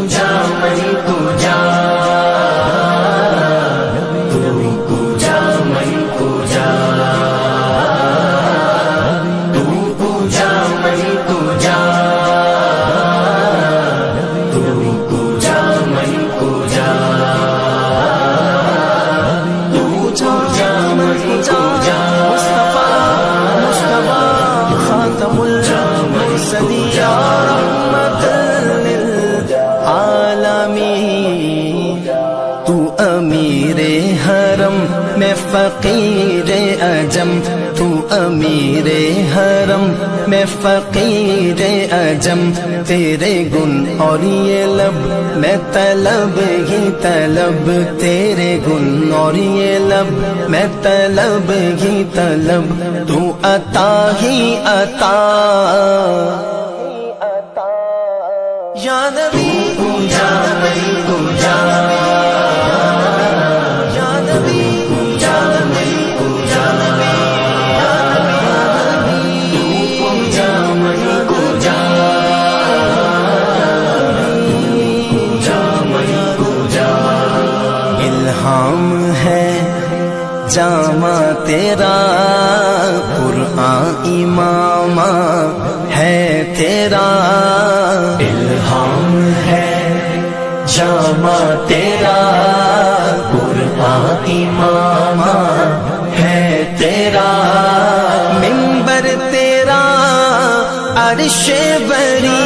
پوجا میں پوجا، تو پوجا میں پوجا، تو پوجا میں پوجا، تو پوجا میں پوجا، تو پوجا میں پوجا، خاتم المرسلین یا رحمت للعالمین، تو امیر حرم میں فقیر عجم، تو امیر حرم میں فقیر عجم، تیرے گن اور یہ لب میں طلب ہی طلب، تیرے گن اور یہ لب میں طلب ہی طلب، تو عطا ہی عطا یا نبی پوجا میں پوجا، یا نبی پوجا میں پوجا، پوجا میں پوجا، پوجا میں پوجا، الہام ہے جامع تیرا، قرآن امام ہے تیرا، الہام ہے جامع تیرا، قرآن امام ہے تیرا، منبر تیرا عرش بری،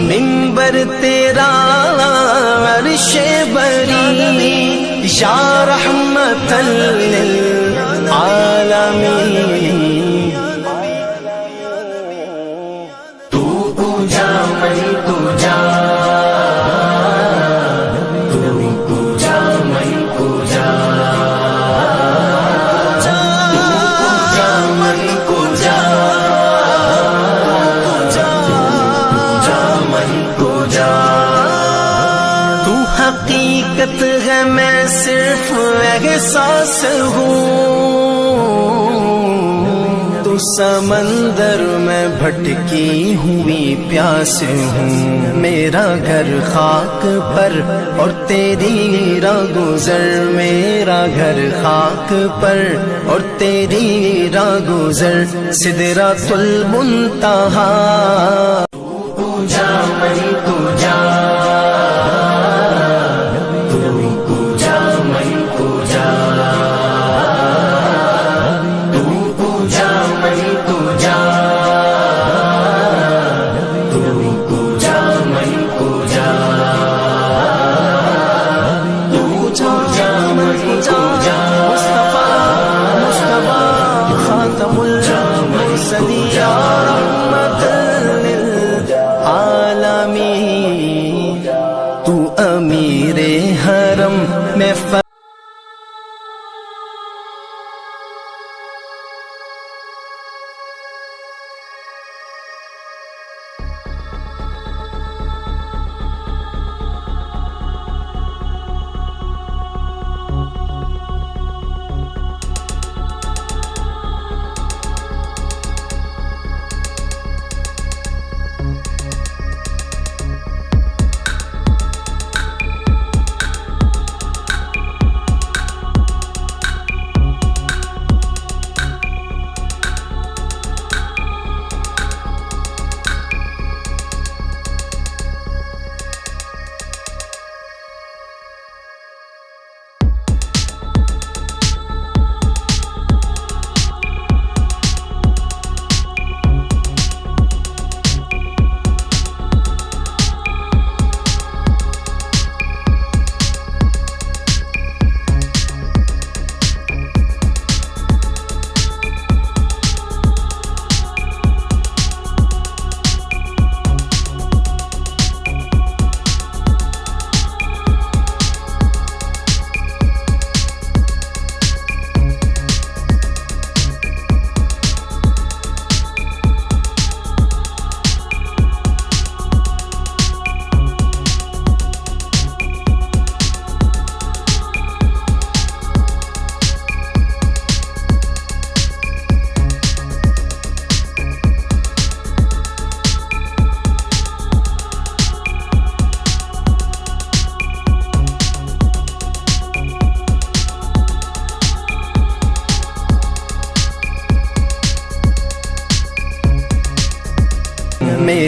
منبر تیرا عرش بری، یا رحمت للعالمین، تو پوجا میں پوجا، تو پوجا میں پوجا، تو پوجا میں پوجا، پوجا میں پوجا، تو حقیقت ہے میں صرف احساس ہوں، تو سمندر میں بھٹکی ہوئی پیاس ہوں، میرا گھر خاک پر اور تیری راہ گزر، میرا گھر خاک پر اور تیری راہ گزر، سدرۃ المنتہا، پوجا میں پوجا، تو پوجا میں پوجا، تو پوجا میں پوجا، تو پوجا میں پوجا، تو پوجا میں پوجا، مصطفیٰ خاتم المرسلین یا رحمت للعالمین، تو امیر حرم میں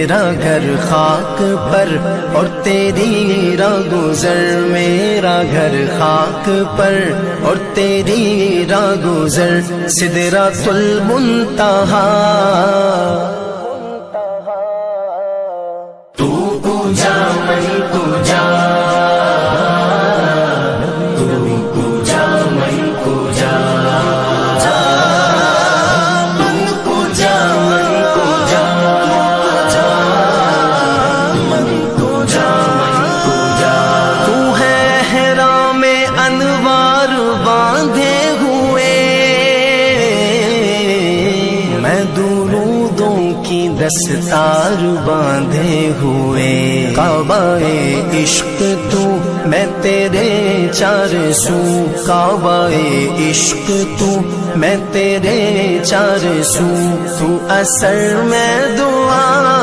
تیرا گھر خاک پر اور تیری راہ گزر، میرا گھر خاک پر اور تیری راہ گزر، سدرۃ المنتہا تو پوجا من پوجا، تو پوجا من پوجا، من پوجا من پوجا، من پوجا من پوجا۔ تو ہے احرام انوار باندھے ہوئے، میں درودوں کی دستار باندھے ہوئے، کعبہ عشق تو میں تیرے چار سو، کعبہ عشق تو میں تیرے چار سو، تو اثر میں دعا